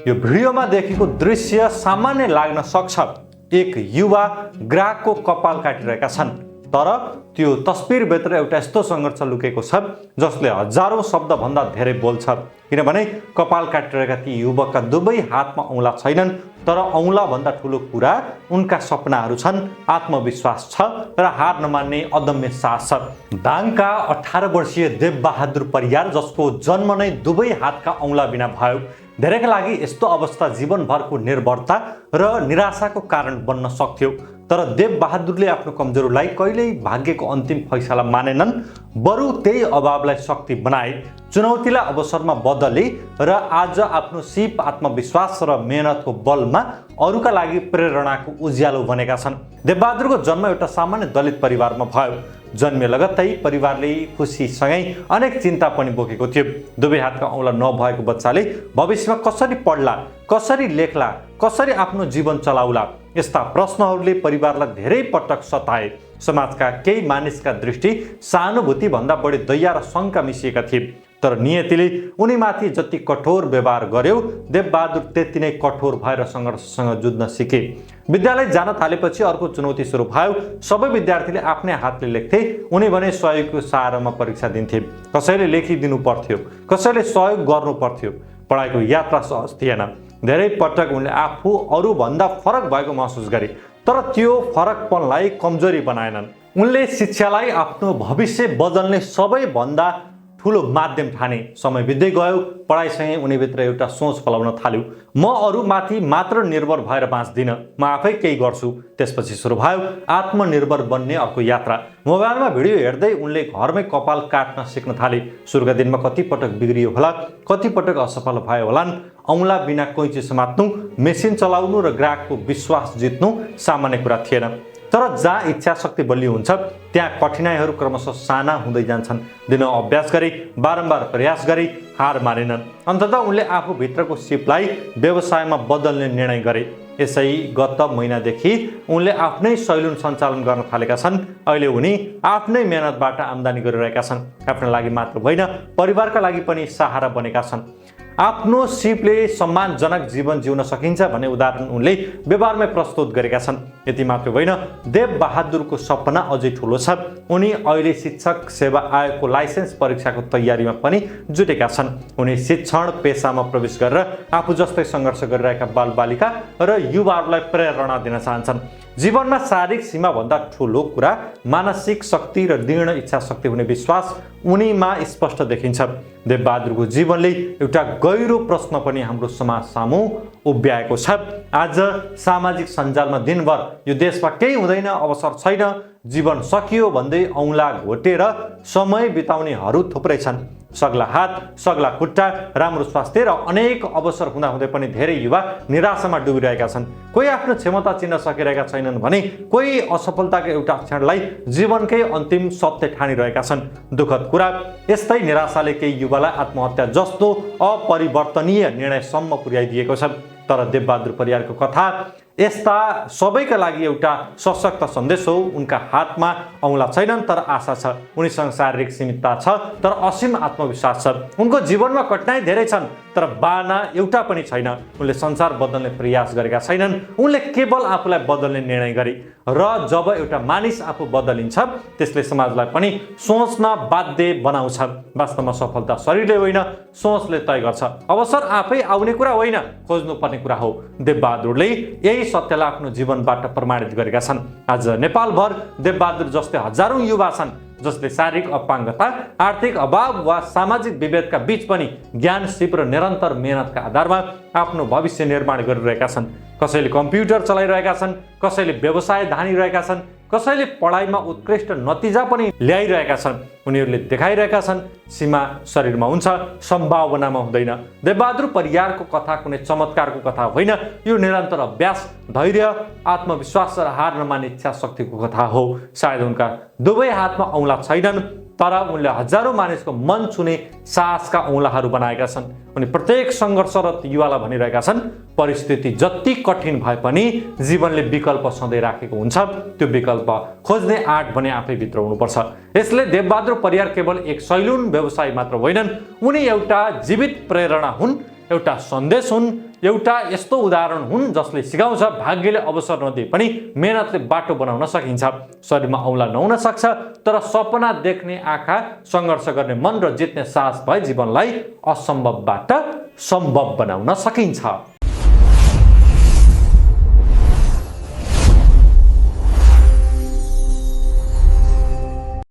यो भिडियोमा देखेको दृश्य सामान्य लाग्न सक्छ। एक युवा ग्राहकको कपाल काटिरहेका छन्, तर त्यो तस्बिरभित्र एउटा यस्तो सङ्घर्ष लुकेको छ जसले हजारौं शब्दभन्दा धेरै बोल्छ। किनभने कपाल काटिरहेका ती युवकका दुवै हातमा औँला छैनन्, तर औँलाभन्दा ठुलो कुरा उनका सपनाहरू छन्, आत्मविश्वास छ र हार नमान्ने अदम्य साहस छ। दाङका 18 वर्षीय देवबहादुर परियार, जसको जन्म नै दुवै हातका औँला बिना भयो, धेरैका लागि यस्तो अवस्था जीवनभरको निर्भरता र निराशाको कारण बन्न सक्थ्यो। तर देवबहादुरले आफ्नो कमजोरीलाई कहिल्यै भाग्यको अन्तिम फैसला मानेनन्, बरु त्यही अभावलाई शक्ति बनाए, चुनौतीलाई अवसरमा बदले र आज आफ्नो सिप, आत्मविश्वास र मेहनतको बलमा अरूका लागि प्रेरणाको उज्यालो बनेका छन्। देवबहादुरको जन्म एउटा सामान्य दलित परिवारमा भयो। जन्मे लगत्तै परिवारले खुसीसँगै अनेक चिन्ता पनि बोकेको थियो। दुवै हातका औँला नभएको बच्चाले भविष्यमा कसरी पढ्ला, कसरी लेख्ला, कसरी आफ्नो जीवन चलाउला, यस्ता प्रश्नहरूले परिवारलाई धेरै पटक सताए। समाजका केही मानिसका दृष्टि सहानुभूति भन्दा बढी दया र शङ्का मिसिएका थिए। तर नियतिले उनीमाथि जति कठोर व्यवहार गर्यो, देवबहादुर त्यति नै कठोर भएर सङ्घर्षसँग जुझ्न सिके। विद्यालय जान थालेपछि अर्को चुनौती सुरु भयो। सबै विद्यार्थीले आफ्नै हातले लेख्थे, उनी भने सहयोगको सहारामा परीक्षा दिन्थे। कसैले लेखिदिनु पर्थ्यो, कसैले सहयोग गर्नु पर्थ्यो। पढाइको यात्रा सहज थिएन। धेरै पटक उनले आफू अरूभन्दा फरक भएको महसुस गरे, तर त्यो फरकपनलाई कमजोरी बनाएनन्। उनले शिक्षालाई आफ्नो भविष्य बदल्ने सबैभन्दा ठुलो माध्यम ठाने। समय बित्दै गयो, पढाइसँगै उनीभित्र एउटा सोच फलाउन थाल्यो। म अरूमाथि मात्र निर्भर भएर बाँच्दिन, म आफै केही गर्छु। त्यसपछि सुरु भयो आत्मनिर्भर बन्ने अर्को यात्रा। मोबाइलमा भिडियो हेर्दै उनले घरमै कपाल काट्न सिक्न थाले। सुरुका दिनमा कति पटक बिग्रियो होला, कति पटक असफल भयो होलान्। औँला बिना कैँची समात्नु, मेसिन चलाउनु र ग्राहकको विश्वास जित्नु सामान्य कुरा थिएन। तर जहाँ इच्छा शक्ति बलियो हुन्छ, त्यहाँ कठिनाइहरू क्रमशः साना हुँदै जान्छन्। दिनौ अभ्यास गरे, बारम्बार प्रयास गरे, हार मानेनन्। अन्ततः उनले आफूभित्रको सिपलाई व्यवसायमा बदल्ने निर्णय गरे। यसै गत महिनादेखि उनले आफ्नै सैलुन सञ्चालन गर्न थालेका छन्। अहिले उनी आफ्नै मेहनतबाट आम्दानी गरिरहेका छन्। आफ्ना लागि मात्र होइन, परिवारका लागि पनि सहारा बनेका छन्। आफ्नो सिपले सम्मानजनक जीवन जिउन सकिन्छ भन्ने उदाहरण उनले व्यवहारमै प्रस्तुत गरेका छन्। यति मात्र होइन, देवबहादुरको सपना अझै ठुलो छ। उनी अहिले शिक्षक सेवा आयोगको लाइसेन्स परीक्षाको तयारीमा पनि जुटेका छन्। उनी शिक्षण पेसामा प्रवेश गरेर आफू जस्तै सङ्घर्ष गरिरहेका बालबालिका र युवाहरूलाई प्रेरणा दिन चाहन्छन्। जीवनमा शारीरिक सीमाभन्दा ठुलो कुरा मानसिक शक्ति र दृढ इच्छा शक्ति हुने विश्वास उनीमा स्पष्ट देखिन्छ। देवबहादुरको जीवनले एउटा गहिरो प्रश्न पनि हाम्रो समाज सामु उभ्याएको छ। आज सामाजिक सञ्जालमा दिनभर यो देशमा केही हुँदैन, अवसर छैन, जीवन सकियो भन्दै औँला घोटेर समय बिताउनेहरू थुप्रै छन्। सग्ला हात, सग्ला खुट्टा, राम्रो स्वास्थ्य र अनेक अवसर हुँदाहुँदै पनि धेरै युवा निराशामा डुबिरहेका छन्। कोही आफ्नो क्षमता चिन्न सकिरहेका छैनन् भने कोही असफलताको एउटा क्षणलाई जीवनकै अन्तिम सत्य ठानिरहेका छन्। दुःखद कुरा, यस्तै निराशाले केही युवालाई आत्महत्या जस्तो अपरिवर्तनीय निर्णयसम्म पुर्याइदिएको छ। तर देवबहादुर परियारको कथा यस्ता सबैका लागि एउटा सशक्त सन्देश हो। उनका हातमा औँला छैनन्, तर आशा छ। उनीसँग शारीरिक सीमितता छ, तर असीम आत्मविश्वास छ। उनको जीवनमा कठिनाइ धेरै छन्, तर बाना एउटा पनि छैन। उनले संसार बदल्ने प्रयास गरेका छैनन्, उनले केवल आफूलाई बदल्ने निर्णय गरे। र जब एउटा मानिस आफू बदलिन्छ, त्यसले समाजलाई पनि सोच्न बाध्य बनाउँछ। वास्तवमा सफलता शरीरले होइन, सोचले तय गर्छ। अवसर आफै आउने कुरा होइन, खोज्नुपर्ने कुरा हो। देवबहादुरले यही सत्यलाई आफ्नो जीवनबाट प्रमाणित गरेका छन्। आज नेपालभर देवबहादुर जस्तै हजारौं युवा छन् जसले शारीरिक अपाङ्गता, आर्थिक अभाव वा सामाजिक विभेदका बीच पनि ज्ञान, सिप र निरन्तर मेहनतका आधारमा आफ्नो भविष्य निर्माण गरिरहेका छन्। कसैले कम्प्युटर चलाइरहेका छन्, कसैले व्यवसाय धानिरहेका छन्, कसैले पढाइमा उत्कृष्ट नतिजा पनि ल्याइरहेका छन्। उनीहरूले देखाइरहेका छन् सीमा शरीरमा हुन्छ, सम्भावनामा हुँदैन। देवबहादुर परियारको कथा कुनै चमत्कारको कथा होइन, यो निरन्तर अभ्यास, धैर्य, आत्मविश्वास र हार नमान्ने इच्छा शक्तिको कथा हो। सायद उनका दुवै हातमा औँला छैनन्, तर उनले हजारौं मानिसको मन छुने साहसका औँलाहरू बनाएका छन्। उनी प्रत्येक सङ्घर्षरत युवालाई भनिरहेका छन्, परिस्थिति जति कठिन भए पनि जीवनले विकल्प सधैँ राखेको हुन्छ। त्यो विकल्प खोज्ने आँट भने आफैभित्र हुनुपर्छ। यसले देवबहादुर परियार केवल एक सैलुन व्यवसायी मात्र होइनन्, उनी एउटा जीवित प्रेरणा हुन्। एउटा सन्देश हुन्, एउटा यस्तो उदाहरण हुन् जसले सिकाउँछ भाग्यले अवसर नदिए पनि मेहनतले बाटो बनाउन सकिन्छ। शरीरमा औँला नहुन सक्छ, तर सपना देख्ने आँखा, सङ्घर्ष गर्ने मन र जित्ने साहस भए जीवनलाई असम्भवबाट सम्भव बनाउन सकिन्छ।